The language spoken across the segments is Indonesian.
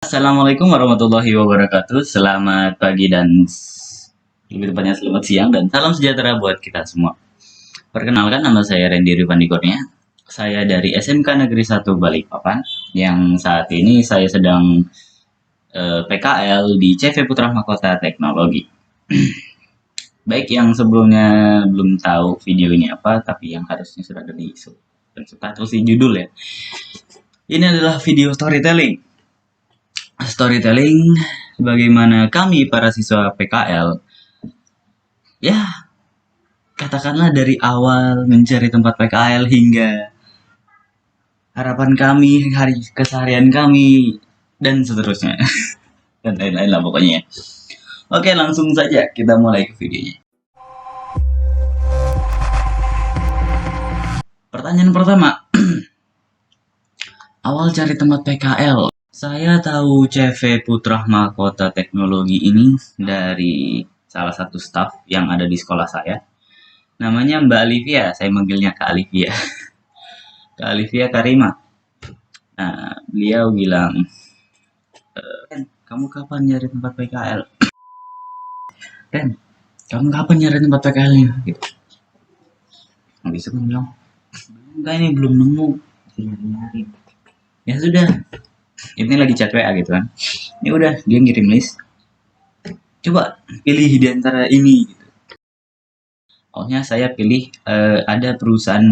Assalamualaikum warahmatullahi wabarakatuh. Selamat pagi dan lebih tepatnya selamat siang dan salam sejahtera buat kita semua. Perkenalkan, nama saya Randy Rifandi Kurnia. Saya dari SMK Negeri 1 Balikpapan yang saat ini saya sedang PKL di CV Putra Mahkota Teknologi. Baik yang sebelumnya belum tahu video ini apa, tapi yang harusnya sudah ada di subtitle si judul ya. Ini adalah video storytelling. Bagaimana kami para siswa PKL ya katakanlah dari awal mencari tempat PKL hingga harapan kami, hari keseharian kami dan seterusnya dan lain-lain lah pokoknya. Oke, langsung saja kita mulai ke videonya. Pertanyaan pertama, awal cari tempat PKL. Saya tahu CV Putra Mahkota Teknologi ini dari salah satu staf yang ada di sekolah saya. Namanya Mbak Alivia, saya manggilnya Kak Alivia. Kak Alivia Karima. Nah, beliau bilang, kamu kapan nyari tempat PKL? Ren, kamu kapan nyari tempat PKL-nya? Gitu. Habis itu kan bilang, enggak ini belum nemu. Nyari. Ya sudah, ini lagi chat WA gitu kan. Ya udah, dia ngirim list. Coba pilih di antara ini. Gitu. Awalnya saya pilih ada perusahaan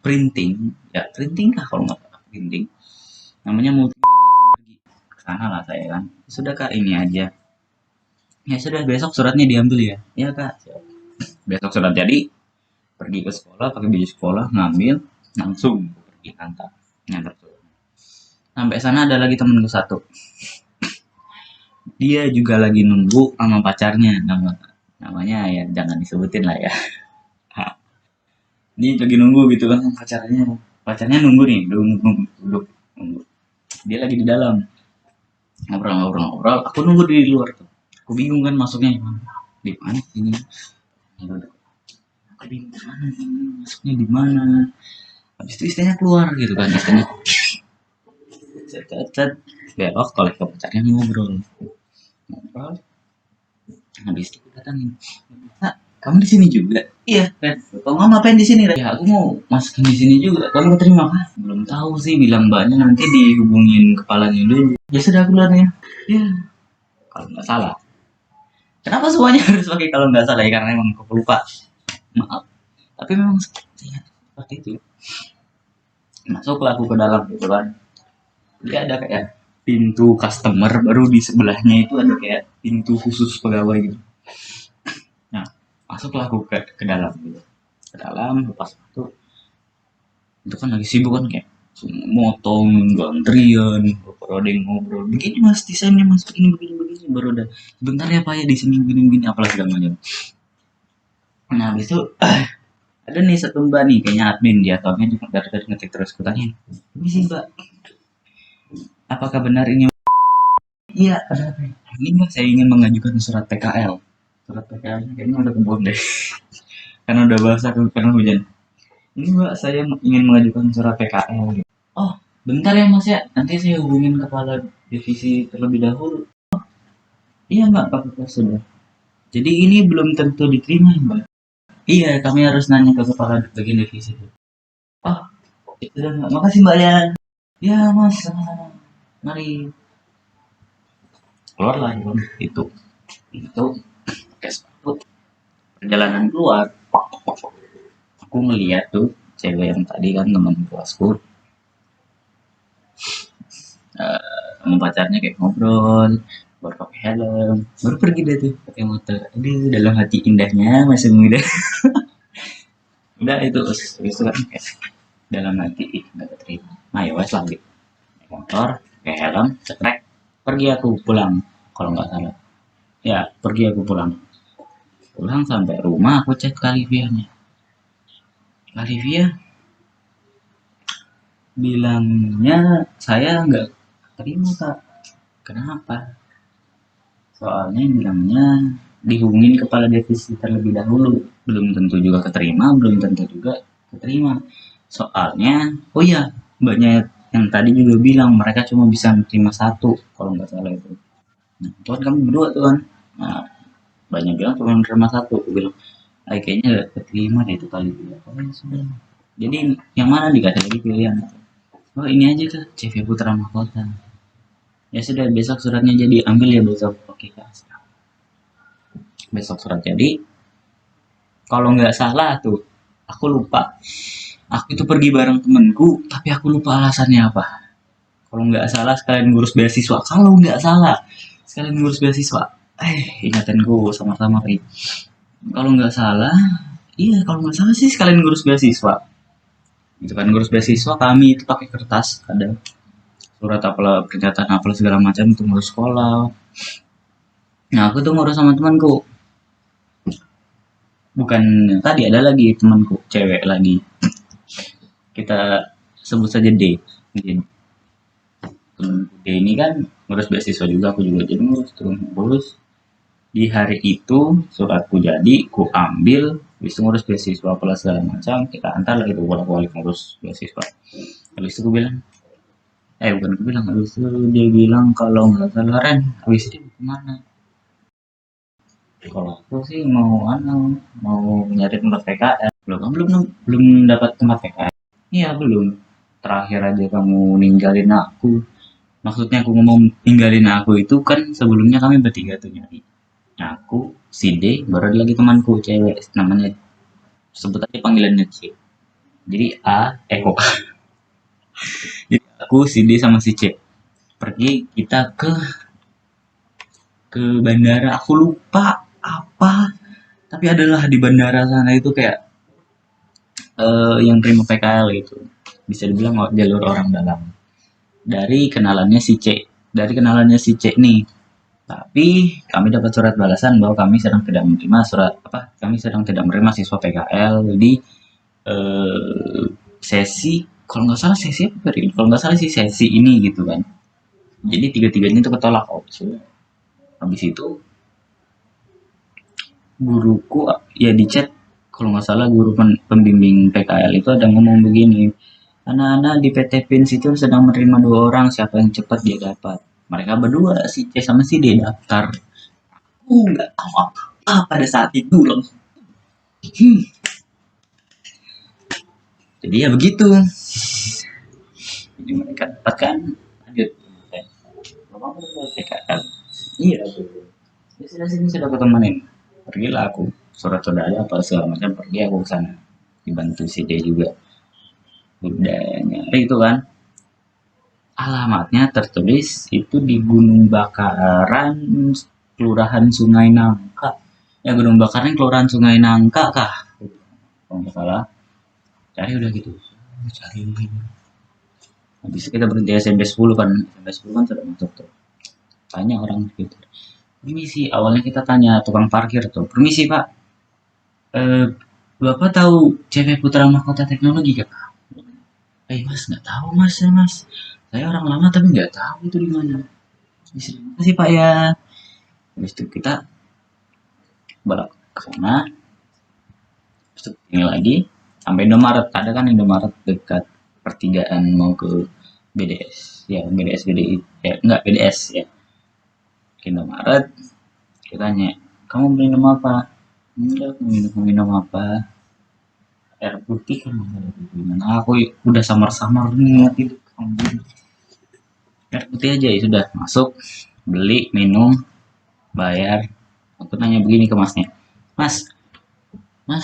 printing, ya printing kah kalau nggak salah printing. Namanya Multimedia Sinergi. Kesana lah saya kan. Sudah Kak, ini aja. Ya sudah, besok suratnya diambil ya. Ya Kak. Besok surat jadi, pergi ke sekolah pakai baju sekolah, ngambil, langsung pergi kantor ngantar surat. Sampai sana ada lagi temenku satu, dia juga lagi nunggu sama pacarnya, namanya ya jangan disebutin lah ya. Dia lagi nunggu gitu kan, pacarnya nunggu nih, duduk nunggu. Dia lagi di dalam ngobrol, aku nunggu di luar tuh. Aku bingung kan masuknya di mana ini, aku bingung mana ini masuknya di mana. Habis itu istrinya keluar gitu kan, istrinya set belok kolek ke pacarnya ngobrol. Habis itu datangin, Kak, kamu di sini juga? Iya kan, kamu ngapain di sini? Ya aku mau masukin di sini juga, kamu terima kah? Belum tahu sih, bilang mbaknya nanti dihubungin kepalanya dulu. Ya sudah, aku keluarnya ya kalau nggak salah. Kenapa semuanya harus pakai kalau nggak salah ya, karena emang aku lupa, maaf, tapi memang seperti itu. Masuklah aku ke dalam gitu kan, dia ada kayak pintu customer, baru di sebelahnya itu ada kayak pintu khusus pegawai gitu. Nah, masuklah aku ke dalam gitu. Ke dalam, lepas itu kan lagi sibuk kan, kayak motong, gantrian, ada yang ngobrol. Begini mas, desainnya mas, begini, baru udah. Sebentar ya pak ya, di sini begini, apalah segala macam. Nah, habis itu ada nih satu mbak nih, kayaknya admin dia, ataunya juga dari ngetik terus, kutanya, ini sih mbak, apakah benar ini? Iya, ini mbak, saya ingin mengajukan surat PKL. Surat PKL kayaknya udah kebun deh, karena udah basah karena hujan. Ini mbak, saya ingin mengajukan surat PKL. Oh, bentar ya mas ya, nanti saya hubungin kepala divisi terlebih dahulu. Iya mbak, Pak sudah. Jadi ini belum tentu diterima ya mbak. Iya, kami harus nanya ke kepala bagian divisi. Oh, ya sudah mbak, makasih mbak ya. Ya mas, mari. Keluarlah itu pakai sepatu. Perjalanan keluar, aku ngeliat tuh cewek yang tadi kan teman kelasku, sama pacarnya kayak ngobrol, baru pakai helm, baru pergi deh tuh pakai motor. Aduh, dalam hati indahnya masih muda. Udah itu kan kayak dalam hati nggak terima. Nah ya wes lagi motor, pakai helm, cekrek, pergi aku pulang kalau nggak salah. Ya pergi aku pulang. Pulang sampai rumah aku cek Kalivianya. Kalivia bilangnya saya nggak terima kak. Kenapa? Soalnya bilangnya dihubungin kepala divisi terlebih dahulu. Belum tentu juga keterima, belum tentu juga keterima. Soalnya, oh iya, mbaknya yang tadi juga bilang mereka cuma bisa menerima satu kalau nggak salah itu. Nah, itu kan kami berdua tuh kan. Nah, banyak bilang cuma menerima satu. Aku bilang, kayaknya dapat 5 deh itu kali. Oh, ya sudah. Jadi yang mana dikasih lagi pilihan? Oh ini aja kak, CV Putra Mahkota. Ya sudah besok suratnya jadi ambil ya besok. Oke kak. Besok surat jadi. Kalau nggak salah tuh, aku lupa. Aku itu pergi bareng temenku, tapi aku lupa alasannya apa. Kalau nggak salah sekalian ngurus beasiswa. Kalau nggak salah sekalian ngurus beasiswa. Ingatanku sama-sama kayak. Kalau nggak salah, iya kalau nggak salah sih sekalian ngurus beasiswa. Itu kan ngurus beasiswa kami itu pakai kertas ada surat apalah pernyataan apalah segala macam untuk ngurus sekolah. Nah aku tuh ngurus sama temanku. Bukan tadi ada lagi temanku cewek lagi. Kita sebut saja D. Jadi, temanku D ini kan ngurus beasiswa juga, aku juga jadi ngurus di hari itu suratku jadi ku ambil habis itu ngurus beasiswa apalah segala macam kita antar lagi tuh bolak-balik ngurus beasiswa. Habis itu aku bilang bukan aku bilang, habis itu dia bilang kalau nggak salah Ren habis itu kemana. Kalau aku sih mau nyari tempat PKL. Belum dapat tempat PKL. Iya belum. Terakhir aja kamu ninggalin aku. Maksudnya aku ngomong ninggalin aku itu kan sebelumnya kami bertiga tuh nyari. Aku, si D, baru ada lagi temanku cewek namanya sebut aja panggilannya C. Jadi Eko. Jadi aku, si D sama si C pergi kita ke bandara. Aku lupa apa tapi adalah di bandara sana itu kayak yang terima PKL gitu bisa dibilang jalur orang dalam dari kenalannya si C nih tapi kami dapat surat balasan bahwa kami sedang tidak menerima kami sedang tidak menerima siswa PKL di sesi kalau nggak salah sesi apa kalau nggak salah sih sesi ini gitu kan jadi tiga-tiganya itu ketolak habis itu guruku ya di chat kalau nggak salah guru pembimbing PKL itu ada ngomong begini anak-anak di PT Pins itu sedang menerima 2 orang siapa yang cepat dia dapat mereka berdua si C sama si D daftar nggak tahu apa pada saat itu loh jadi ya begitu jadi mereka dapatkan lanjut PKL iya tuh ya sudah sini sudah ketemuin pergilah aku surat sudah ada apa segala macam pergi aku ke sana dibantu si D juga udah nyari itu kan alamatnya tertulis itu di Gunung Bakaran Kelurahan Sungai Nangka ya Gunung Bakaran Kelurahan Sungai Nangka kah kalau nggak salah cari udah gitu cari habis itu kita berhenti SMP 10 kan SMP 10 kan sudah masuk tuh tanya orang gitu permisi awalnya kita tanya tukang parkir tuh permisi pak bapak tahu CV Putra Mahkota Teknologi gak pak mas nggak tahu mas ya mas saya orang lama tapi nggak tahu itu di mana terima kasih pak ya habis itu kita balik ke sana ini lagi sampai Indomaret ada kan Indomaret dekat pertigaan mau ke BDS ya BDS BDI ya enggak BDS ya ke Indomaret kita tanya kamu minum apa enggak minum apa air putih kan gimana aku udah samar-samar nih itu air putih aja ya sudah masuk beli minum bayar aku nanya begini ke masnya mas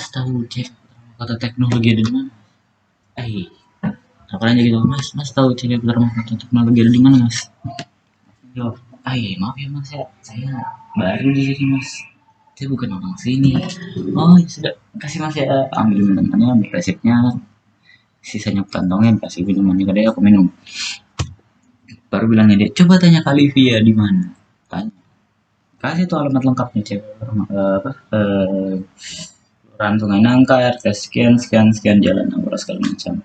tahu cek kata teknologi ada di mana aku nanya gitu mas tahu cek kata teknologi ada di mana mas jawab maaf ya mas saya baru di sini mas saya bukan orang sini oh ya sudah kasih mas ya ambil minumannya ambil resepnya sisanya kantongnya kasih minumannya ke dia aku minum baru bilangnya dia coba tanya kak Livia di mana tanya kasih tuh alamat lengkapnya cewek Kelurahan Sungai Nangka RT sekian sekian sekian jalan apa segala macam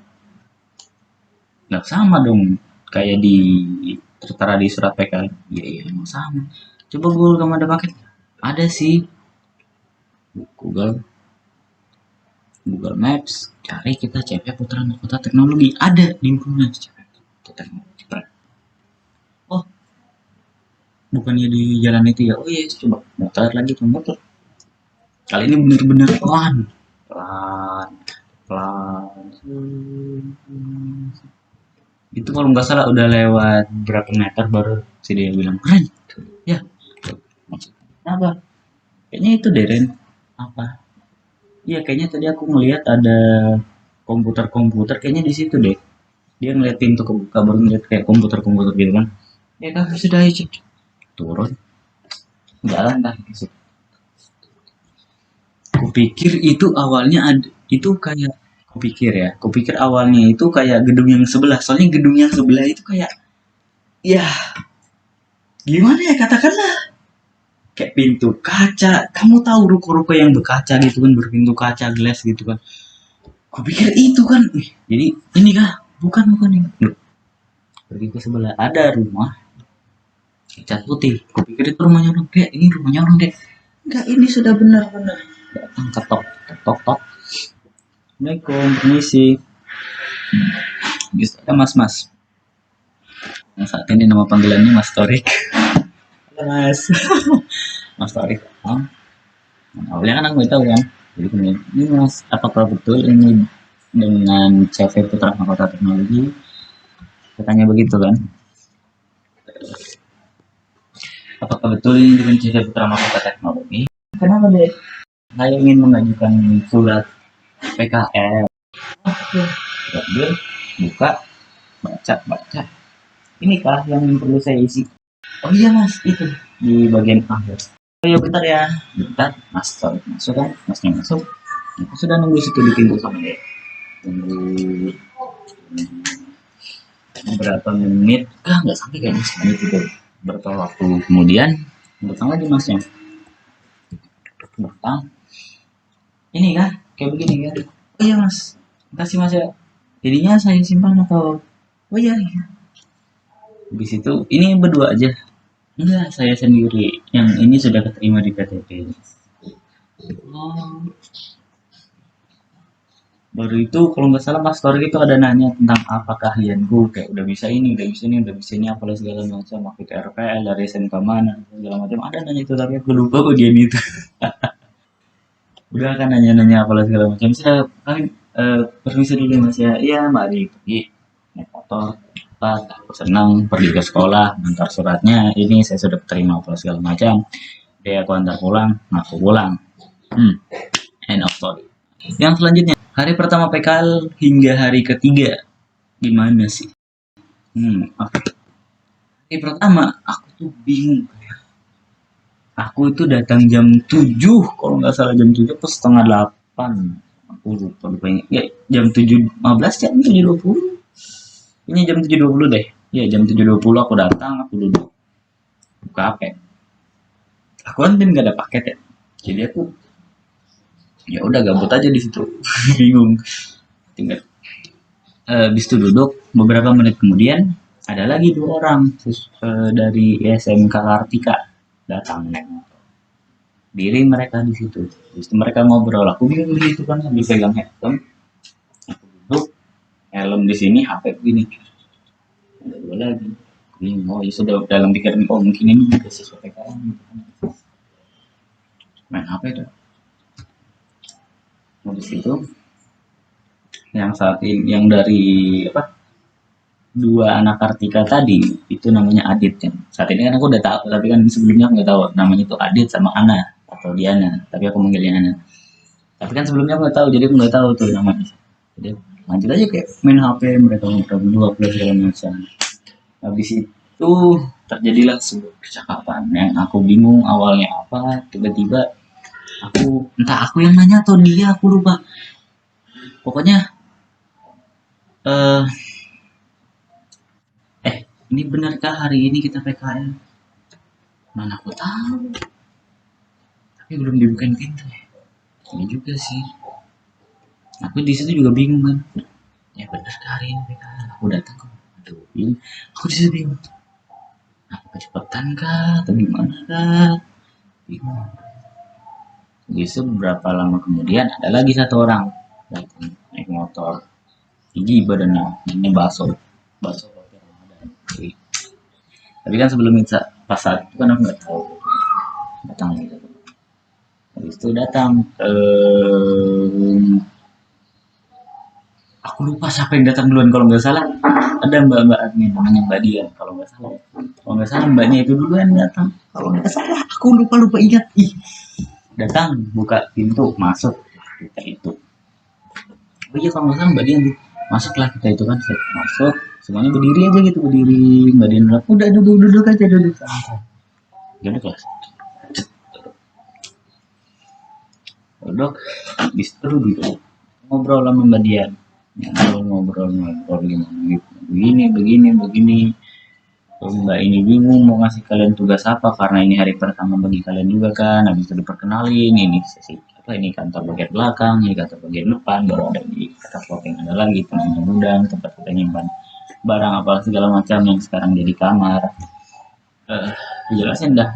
nggak sama dong kayak di tertera di surat PKL iya emang sama coba Google kamu ada paket ada sih Google Maps cari kita CV Putra Mahkota Teknologi ada di Google Maps Kita jepret. Oh, bukannya di jalan itu ya? Oh iya, coba muter lagi tuh motor. Kali ini bener-bener pelan, pelan, pelan. Itu kalau nggak salah udah lewat berapa meter baru si dia bilang keren. Ya, maksudnya apa? Kayaknya itu deh Ren. Apa? Iya kayaknya tadi aku ngelihat ada komputer-komputer kayaknya di situ deh. Dia ngeliat pintu kebuka baru ngeliat kayak komputer-komputer gitu kan. Ya kan sudah aja turun jalan kan ke situ. Kupikir itu awalnya ada itu kayak kupikir awalnya itu kayak gedung yang sebelah. Soalnya gedung yang sebelah itu kayak ya gimana ya katakanlah kayak pintu kaca. Kamu tahu ruko-ruko yang berkaca gitu kan, berpintu kaca glass gitu kan. Kupikir itu kan. Jadi ini kah? Bukan ini. Loh, pergi ke sebelah ada rumah cat putih. Kupikir itu rumahnya orang dek. Ini rumahnya orang dek. Enggak, ini sudah benar-benar. Datang ketok, ketok, ketok. Assalamualaikum, permisi. Bisa ada mas-mas. Yang saat ini nama panggilannya Mas Torik. Halo Mas. Mas Torik. Oh, awalnya kan aku nggak tahu kan. Jadi kemudian ini Mas, apakah betul ini dengan CV Putra Mahkota Teknologi? Katanya begitu kan. Apakah betul ini dengan CV Putra Mahkota Teknologi? Kenapa deh? Saya ingin mengajukan surat PKL. Oke, ambil, buka, baca. Ini kah yang perlu saya isi? Oh iya mas, itu di bagian akhir. Oh iya bentar ya, bentar. Mas, sorry, masuk kan? Masnya masuk. Aku sudah nunggu situ di pintu sama dia. Tunggu berapa menit? Nggak sampai kayaknya semenit itu. Berapa waktu kemudian datang lagi masnya. Datang. Ini kan, kayak begini kan? Oh iya mas, makasih mas ya. Jadinya saya simpan atau? Oh iya, iya. Di situ ini berdua aja. Enggak, saya sendiri. Yang ini sudah keterima di PTP. Oh, baru itu kalau nggak salah Mas Tori itu ada nanya tentang apa keahlianku kayak udah bisa ini apalah segala macam aku RPL dari SMK mana segala macam ada nanya itu tapi aku lupa bagian itu udah kan nanya-nanya apalah segala macam saya kali permisi dulu Mas ya iya mari pergi naik motor Pak aku senang pergi ke sekolah antar suratnya ini saya sudah terima apalah segala macam dia aku antar pulang aku pulang hmm, end of story yang selanjutnya hari pertama PKL hingga hari ketiga gimana sih? Hari pertama aku tuh bingung. Aku itu datang jam 7 kalau nggak salah jam 7 atau setengah 8. Aku lupa ya jam 7.15 jam 7.20. Ini jam 7.20 deh. Ya jam 7.20 aku datang, aku duduk buka HP. Aku kan nggak ada paket ya. Jadi aku ya udah gabut aja di situ. Bingung. Tinggal habis itu duduk beberapa menit kemudian ada lagi dua orang dari SMK Kartika datang naik motor. Diri mereka di situ. Terus mereka ngobrol. Aku bingung di situ kan sambil pegang headphone. Aku duduk, helm di sini, HP begini. Ada dua lagi. Bingung. Oh ya sudah dalam pikiran oh mungkin ini juga siswa PKN. Main HP itu. Nah, di situ yang saat ini yang dari apa dua anak Kartika tadi itu namanya Adit kan. Saat ini kan aku udah tahu, tapi kan sebelumnya aku nggak tahu namanya itu Adit sama Ana atau Diana. Tapi aku manggilnya Ana. Tapi kan sebelumnya aku nggak tahu, jadi aku nggak tahu tuh namanya. Jadi lanjut aja kayak main HP mereka ngobrol berdua plus segala macam. Habis itu terjadilah sebuah percakapan yang aku bingung awalnya apa, tiba-tiba aku entah aku yang nanya atau dia aku lupa. Pokoknya eh ini benarkah hari ini kita PKL? Mana aku tahu. Tapi belum dibukain pintu ya. Ini juga sih. Aku di situ juga bingung kan. Ya benar hari ini PKL. Aku datang kok. Aduh, ini aku di situ bingung. Aku kecepatan kah atau gimana kah? Bingung. Bisa beberapa lama kemudian ada lagi satu orang datang naik motor. Gigi badannya, ini baso. Tapi kan sebelum itu, pas saat itu kan aku nggak tahu datang gitu. Habis itu datang, aku lupa siapa yang datang duluan, kalau nggak salah ada mbak-mbak admin namanya Mbak Dian kalau nggak salah ya. Kalau nggak salah mbaknya itu duluan datang, kalau nggak salah aku lupa ingat. Ih, datang buka pintu masuk kita itu. Oh iya kalau nggak salah Mbak Dian tuh, masuklah kita itu kan, set masuk semuanya berdiri aja gitu, berdiri. Mbak Dian bilang udah duduk aja, duduk santai, duduk lah. Duduk di situ duduk, ngobrol sama Mbak Dian, ngobrol gimana gitu, begini. Mbak ini bingung mau ngasih kalian tugas apa, karena ini hari pertama bagi kalian juga kan. Habis itu diperkenalin, ini sesi apa, ini kantor bagian belakang, ini kantor bagian depan, baru ada di atas yang ada lagi penanya gudang, tempat kita nyimpan barang apa segala macam yang sekarang jadi kamar. Dijelasin dah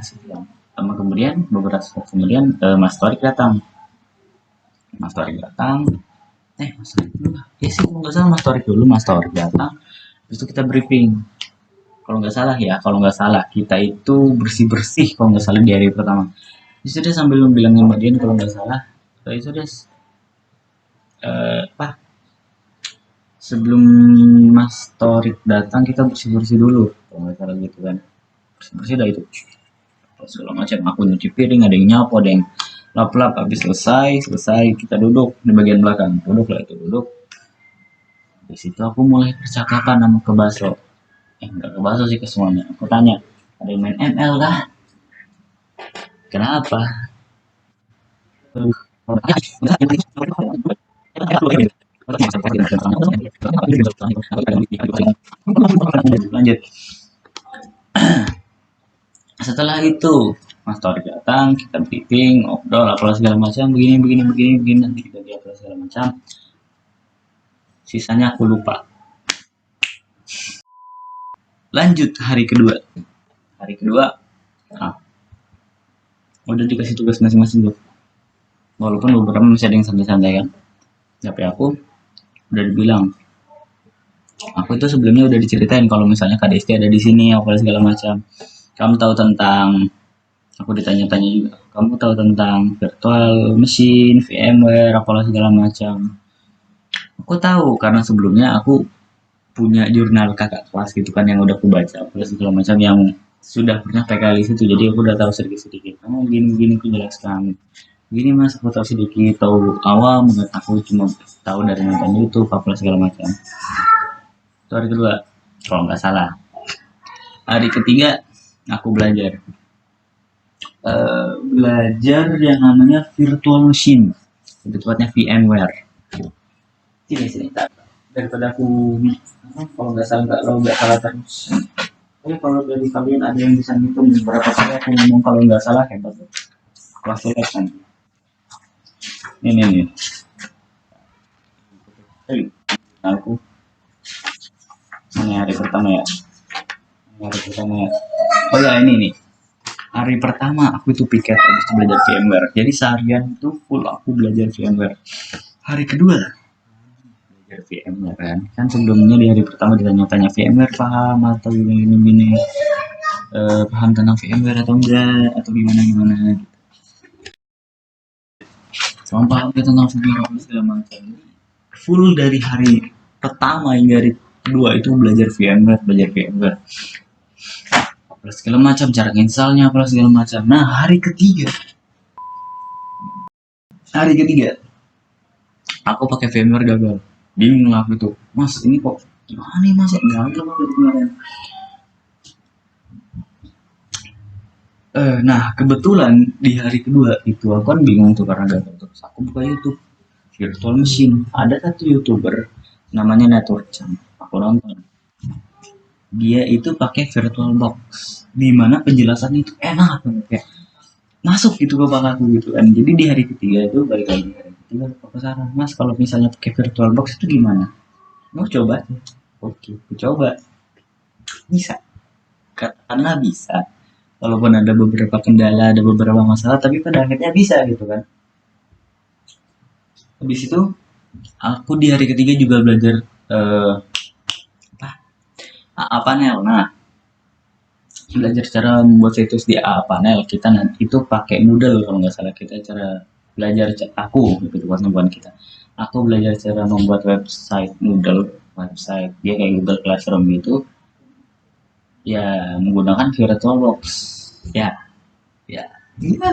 sama. Kemudian beberapa saat kemudian Mas Torik datang. Mas Torik datang, Mas Torik dulu lah. Ya sih, kalau nggak salah Mas Torik dulu. Mas Torik datang, habis itu kita briefing. Kalau nggak salah kita itu bersih kalau nggak salah di hari pertama. Itu dia sambil bilangin Mbak Dian kalau nggak salah, itu dia apa, sebelum Mas Torik datang kita bersih dulu kalau nggak salah gitu kan. Bersih dah itu segala macam, aku nyuci piring, ada yang nyapu, ada yang lap-lap. Habis selesai kita duduk di bagian belakang, duduk. Di situ aku mulai percakapan sama ke Baso. Enggak ke Baso sih, ke semuanya. Aku tanya, ada yang main ML kah? Kenapa? Lanjut. Setelah itu Mas Torik datang, kita briefing, ngobrol apa segala macam, begini, nanti kita lihat apa segala macam. Sisanya aku lupa. Lanjut hari kedua, nah, udah dikasih tugas masing-masing tuh. Walaupun beberapa masih ada yang santai-santai kan. Tapi aku udah dibilang, aku itu sebelumnya udah diceritain kalau misalnya KDST ada di sini apa segala macam. Kamu tahu tentang, aku ditanya-tanya juga, kamu tahu tentang virtual machine, VMware, apalah segala macam. Aku tahu karena sebelumnya aku punya jurnal kakak kelas gitu kan, yang udah aku baca plus segala macam, yang sudah pernah PKL itu. Jadi aku udah tahu sedikit. Kamu gini aku jelaskan. Gini mas, aku tahu sedikit, tahu awam, aku cuma tahu dari nonton YouTube apa segala macam. Itu hari kedua kalau nggak salah. Hari ketiga aku belajar yang namanya virtual machine, lebih tepatnya VMware. Sini daripada aku kalau nggak salah terus. Kalau dari kalian ada yang bisa ngitung berapa kali aku ngomong kalau nggak salah, hebat. Kelas lihat nanti. Ini. Aku ini hari pertama ya. Oh ya, ini nih. Hari pertama aku itu piket habis belajar VMware. Jadi seharian itu full aku belajar VMware. Hari kedua belajar VMware kan sebelumnya di hari pertama ditanya-tanya VMware paham atau gini. Paham tentang VMware atau enggak, atau gimana gitu. Sama paham tentang VMware segala macam. Full dari hari pertama hingga hari kedua itu belajar VMware. Plus segala macam, cara installnya plus segala macam. Nah hari ketiga aku pakai VMware gagal. Bingung lah aku tuh, mas ini kok gimana nih mas, gagal banget kemarin. Nah kebetulan di hari kedua itu aku kan bingung tuh karena gagal, terus aku buka YouTube virtual machine. Ada satu youtuber namanya Network Champ, aku nonton. Dia itu pakai virtual box, dimana penjelasan itu enak banget, kayak masuk gitu ke kepala aku gitu kan. Jadi di hari ketiga itu balik lagi, hari ketiga aku saran, mas kalau misalnya pakai virtual box itu gimana, mau coba? Oke, aku coba. Bisa, karena bisa. Walaupun ada beberapa kendala, ada beberapa masalah, tapi pada akhirnya bisa gitu kan. Habis itu aku di hari ketiga juga belajar apa panel. Nah belajar cara membuat situs di panel. Kita nanti itu pakai Moodle kalau nggak salah. Kita cara belajar aku gitu, bukan kita. Aku belajar cara membuat website Moodle, website dia kayak Google Classroom gitu, ya menggunakan VirtualBox. Ya, ya. Ya.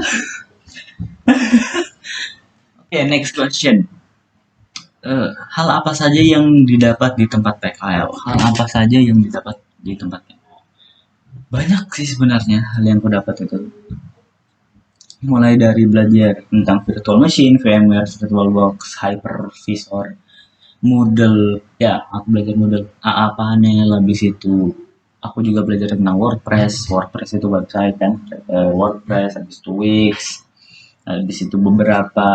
Oke, next question. Hal apa saja yang didapat di tempat PKL? Hal apa saja yang didapat di tempat PKL? Banyak sih sebenarnya hal yang aku dapat itu. Mulai dari belajar tentang virtual machine, VMware, VirtualBox, Hypervisor, Moodle. Ya, aku belajar Moodle. AA panel, habis itu aku juga belajar tentang WordPress. WordPress itu website kan. WordPress, habis itu Wix, habis itu beberapa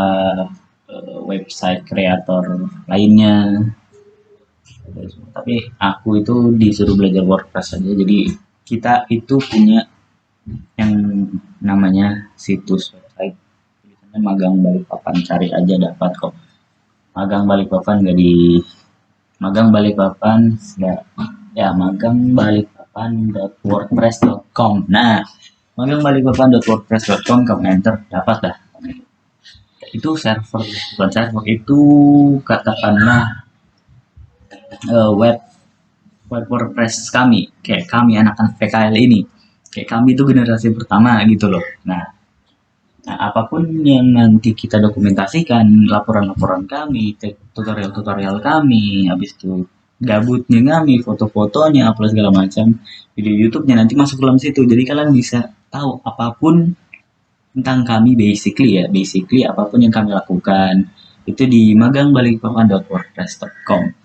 website kreator lainnya. Tapi aku itu disuruh belajar WordPress aja, jadi kita itu punya yang namanya situs website, tulisannya magang Balikpapan, cari aja dapat kok. Magang Balikpapan nggak di magang Balikpapan ya magang balikpapan.wordpress.com. Nah, magang balikpapan.wordpress.com, kamu enter dapat dah. Itu server, bukan server, itu katakanlah web WordPress kami, kayak kami anak-anak PKL ini, kayak kami itu generasi pertama gitu loh. Nah, apapun yang nanti kita dokumentasikan, laporan-laporan kami, tutorial-tutorial kami, habis itu gabutnya kami, foto-fotonya, upload segala macam, video YouTube-nya nanti masuk ke dalam situ. Jadi kalian bisa tahu apapun tentang kami, basically apapun yang kami lakukan itu di magangbalikpapan.wordpress.com.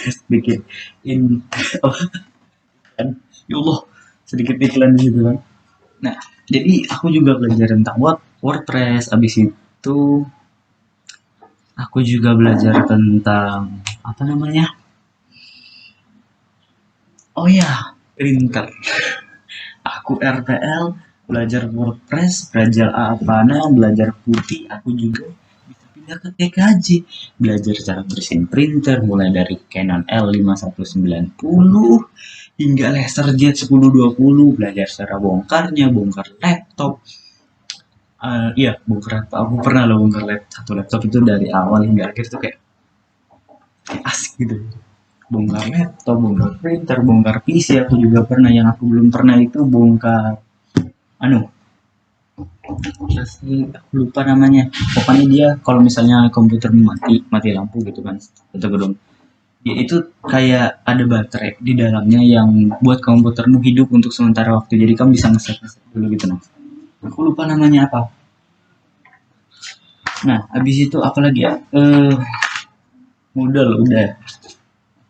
Sedikit ini, oh, kan, ya Allah, sedikit iklan gitu kan. Nah, jadi aku juga belajar tentang WordPress, abis itu aku juga belajar tentang apa namanya? Oh ya, printer. Aku RTL, belajar WordPress, belajar Avana, belajar putih. Aku juga bisa pindah ke TKJ, belajar cara bersihin printer mulai dari Canon L5190 hingga LaserJet 1020, belajar cara bongkar laptop. Iya, bongkar laptop. Aku pernah loh bongkar satu laptop itu dari awal hingga akhir tuh kayak asik gitu. Bongkar laptop, bongkar printer, bongkar PC. Aku juga pernah. Yang aku belum pernah itu bongkar terus aku lupa namanya. Pokoknya dia kalau misalnya komputer mati lampu gitu kan, atau gedung, ya itu kayak ada baterai di dalamnya yang buat komputermu hidup untuk sementara waktu, jadi kamu bisa ngeset dulu gitu. Nah, aku lupa namanya apa. Nah, habis itu apa lagi ya, Moodle udah,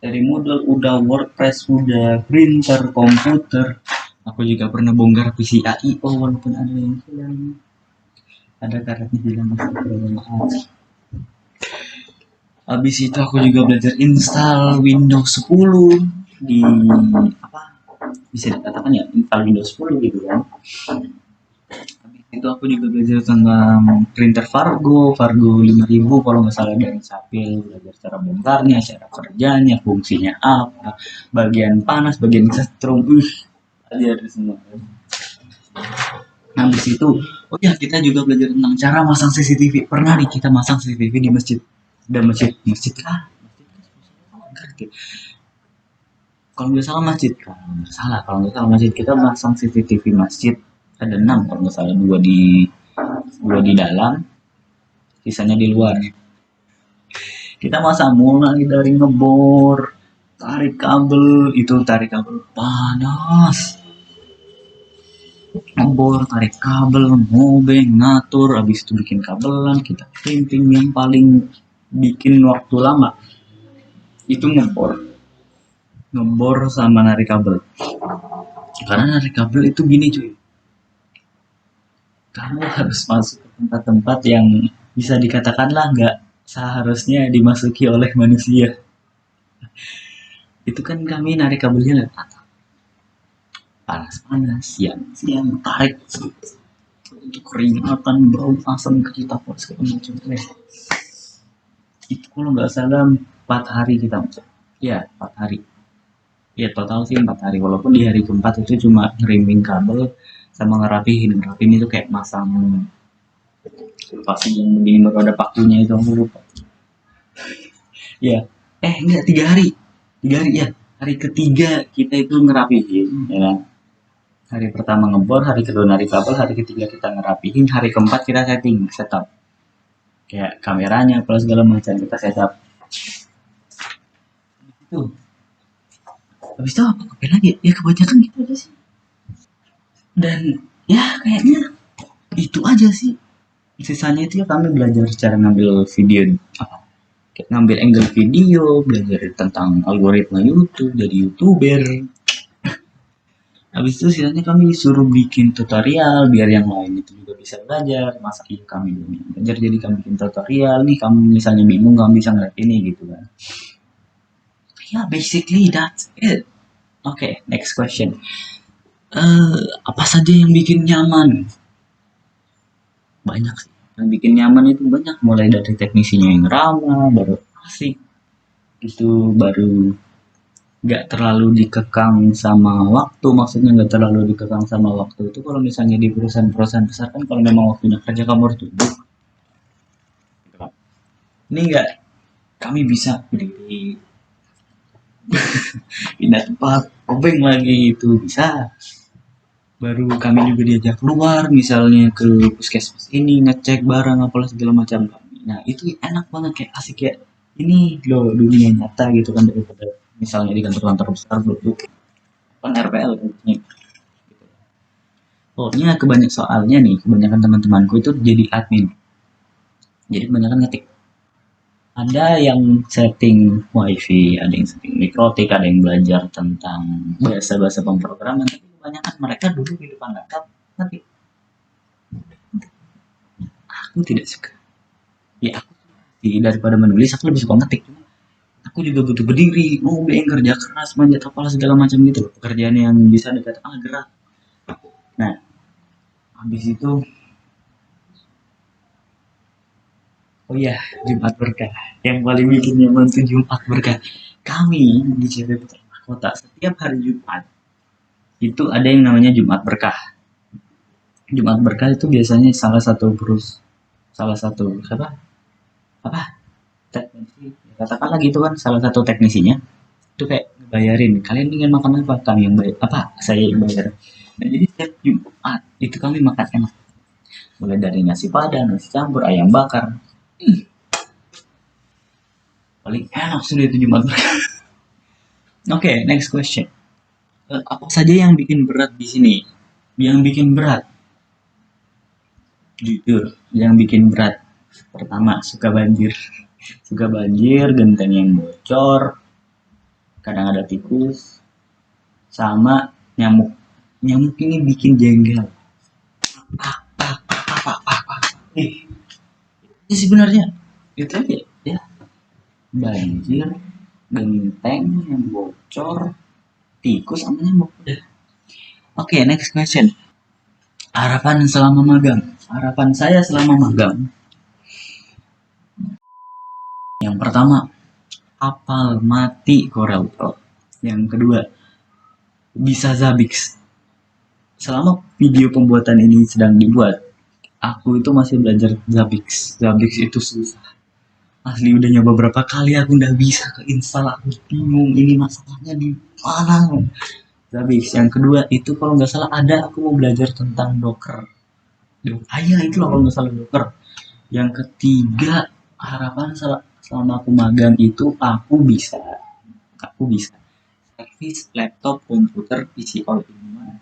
dari Moodle udah, WordPress udah, printer, komputer. Aku juga pernah bongkar PCIe, walaupun ada yang hilang, ada karetnya hilang, maaf. Habis itu aku juga belajar install Windows 10 di apa, bisa dikatakan ya install Windows 10 gitu kan. Habis itu aku juga belajar tentang printer Fargo 5000 kalau nggak salah, dari Sapil, belajar cara bongkarnya, cara kerjanya, fungsinya apa, bagian panas, bagian setrum, belajar semua. Habis itu, oh ya, kita juga belajar tentang cara masang CCTV. Pernah nih kita masang CCTV di masjid. Dan masjid kah? Kalau nggak salah masjid, kalau nggak salah masjid, kita masang CCTV masjid ada 6 kalau nggak salah, dua di dalam, sisanya di luar. Kita masang mulai dari ngebor, tarik kabel, itu tarik kabel panas, ngebor, tarik kabel, ngobeng, ngatur, habis itu bikin kabelan, kita printing. Yang paling bikin waktu lama itu ngebor sama narik kabel. Karena narik kabel itu gini cuy, kamu harus masuk ke tempat-tempat yang bisa dikatakanlah nggak seharusnya dimasuki oleh manusia. Itu kan kami narik kabelnya lewat atap, panas-panas, siang tarik itu keringatan, bau asam ke kita, segala macam. Itu kalau nggak salah 4 hari kita masuk, ya 4 hari. Ya total sih 4 hari, walaupun di hari keempat itu cuma ngerimbing kabel sama ngerapin itu kayak masang pasti yang begini baru ada pakunya itu aku lupa. Ya, enggak, 3 hari, 3 hari ya. Hari ketiga kita itu ngerapihin, ya kan? Hari pertama ngebor, hari kedua narik kabel, hari ketiga kita ngerapihin, hari keempat kita setting, setup. Kayak kameranya, plus segala macam kita setup. Itu. Habis itu apa lagi? Ya kebanyakan gitu aja sih. Dan ya kayaknya itu aja sih. Sisanya itu ya kami belajar cara ngambil video, apa, kayak ngambil angle video, belajar tentang algoritma YouTube, jadi YouTuber. Habis itu sisanya kami suruh bikin tutorial biar yang lain itu juga bisa belajar. Masa iya kami dulu belajar, jadi kami bikin tutorial nih, kamu misalnya bingung kamu bisa ngeliat ini gitu kan. Ya basically that's it. Oke, next question. Apa saja yang bikin nyaman? Banyak sih. Yang bikin nyaman itu banyak, mulai dari teknisinya yang ramah, baru asik, itu baru nggak terlalu dikekang sama waktu. Maksudnya nggak terlalu dikekang sama waktu itu kalau misalnya di perusahaan-perusahaan besar kan, kalau memang waktunya kerja kamu harus duduk gitu kan. Ini nggak, kami bisa berdiri, pindah tempat, obeng lagi itu bisa. Baru kami juga diajak keluar misalnya ke puskesmas ini ngecek barang apalah segala macam kami. Nah itu enak banget, kayak asik, kayak ini loh dunia nyata gitu kan, daripada misalnya di kantor-kantor besar duduk kan RPL kan. Pokoknya soalnya nih kebanyakan teman-temanku itu jadi admin, jadi kebanyakan ngetik. Ada yang setting wifi, ada yang setting mikrotik, ada yang belajar tentang bahasa-bahasa pemrograman, tapi kebanyakan mereka duduk di depan laptop ngetik. Aku tidak suka. Ya aku sih, daripada menulis aku lebih suka ngetik. Aku juga butuh berdiri, yang kerja keras, manjat apalah segala macam gitu loh. Pekerjaan yang bisa dikatakan gerak. Nah, habis itu, oh iya, Jumat Berkah. Yang paling bikin nyaman tuh Jumat Berkah. Kami di CP Putra Kota setiap hari Jumat itu ada yang namanya Jumat Berkah. Jumat Berkah itu biasanya salah satu siapa? Apa? Teknisi. Katakanlah gitu kan, salah satu teknisinya itu kayak bayarin, kalian ingin makan apa, kami yang bayar, apa saya yang bayar. Nah jadi setiap Jumat itu kami makan enak, mulai dari nasi padang, nasi campur, ayam bakar. Paling enak sudah itu Jumat. Oke, next question. Apa saja yang bikin berat di sini? Yang bikin berat, jujur, yang bikin berat, pertama suka banjir. Suka banjir, genteng yang bocor, kadang ada tikus, sama nyamuk. Nyamuk ini bikin jengkel. Ini sebenarnya itu aja ya, banjir, genteng yang bocor, tikus sama nyamuk udah. Oke, next question. Harapan selama magang. Harapan saya selama magang, yang pertama, hafal mati Corel Pro. Yang kedua, bisa Zabbix. Selama video pembuatan ini sedang dibuat, aku itu masih belajar Zabbix. Zabbix itu susah. Asli udah nyoba berapa kali aku nggak bisa keinstall, aku bingung ini masalahnya di mana. Zabbix. Yang kedua itu kalau nggak salah ada, aku mau belajar tentang Docker. Ayah itu loh kalau nggak salah Docker. Yang ketiga, harapan selama aku magang itu aku bisa servis laptop, komputer, PC all in one,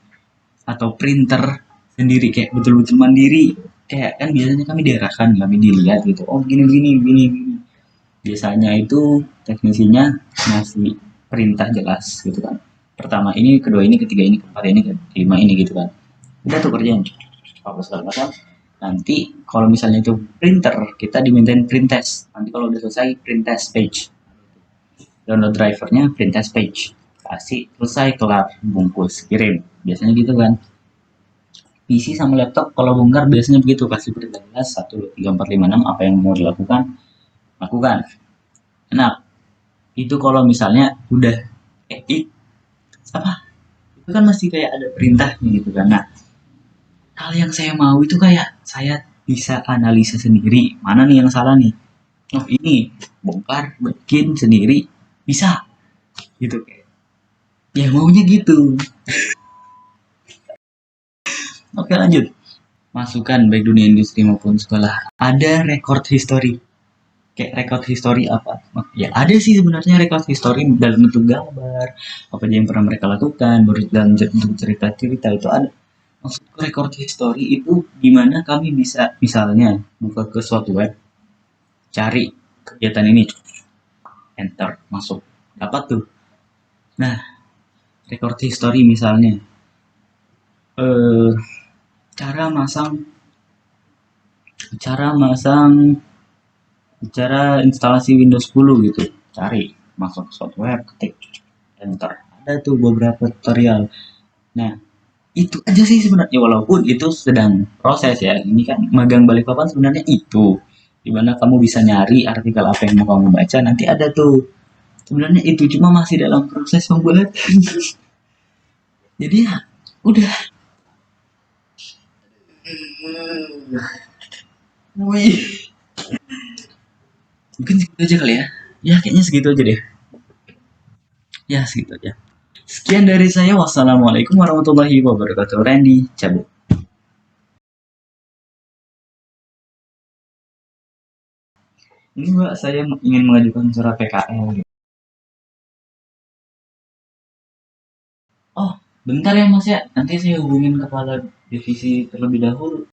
atau printer sendiri, kayak betul-betul mandiri. Kayak kan biasanya kami diarahkan, kami dilihat gitu, oh gini gini gini gini. Biasanya itu teknisinya ngasih perintah jelas gitu kan, pertama ini, kedua ini, ketiga ini, keempat ini, kelima ini gitu kan. Udah tuh kerjaan apa segala macam. Nanti kalau misalnya itu printer, kita dimintain print test. Nanti kalau udah selesai print test page, download drivernya, print test page, kasih, selesai, kelar, bungkus, kirim. Biasanya gitu kan. PC sama laptop kalau bongkar biasanya begitu, kasih perintah jelas 1, 2, 3, 4, 5, 6 apa yang mau dilakukan, lakukan. Nah itu kalau misalnya udah edit, apa, itu kan masih kayak ada perintahnya gitu kan. Nah, hal yang saya mau itu kayak saya bisa analisa sendiri mana nih yang salah nih. Oh ini bongkar bikin sendiri bisa gitu kayak. Ya maunya gitu. Oke lanjut. Masukan baik dunia industri maupun sekolah. Ada record history. Kayak record history apa? Ya ada sih sebenarnya record history dalam bentuk gambar. Apa aja yang pernah mereka lakukan, baru dalam bentuk cerita-cerita itu ada. Maksud record history itu gimana kami bisa misalnya buka ke suatu web, cari kegiatan ini, enter, masuk, dapat tuh. Nah, record history misalnya, eh, cara masang, cara masang, cara instalasi Windows 10 gitu, cari, masuk ke suatu web, ketik, enter. Ada tuh beberapa tutorial. Nah, itu aja sih sebenarnya walaupun itu sedang proses ya. Ini kan magang Balikpapan sebenarnya itu. Dimana kamu bisa nyari artikel apa yang mau kamu baca nanti ada tuh. Sebenarnya itu cuma masih dalam proses pembuatan. Jadi ya udah. Wih. Mungkin segitu aja kali ya. Ya kayaknya segitu aja deh. Ya segitu aja. Sekian dari saya. Wassalamualaikum warahmatullahi wabarakatuh. Randy cabut. Ini mbak saya ingin mengajukan surat PKL. Oh bentar ya mas ya. Nanti saya hubungin kepala divisi terlebih dahulu.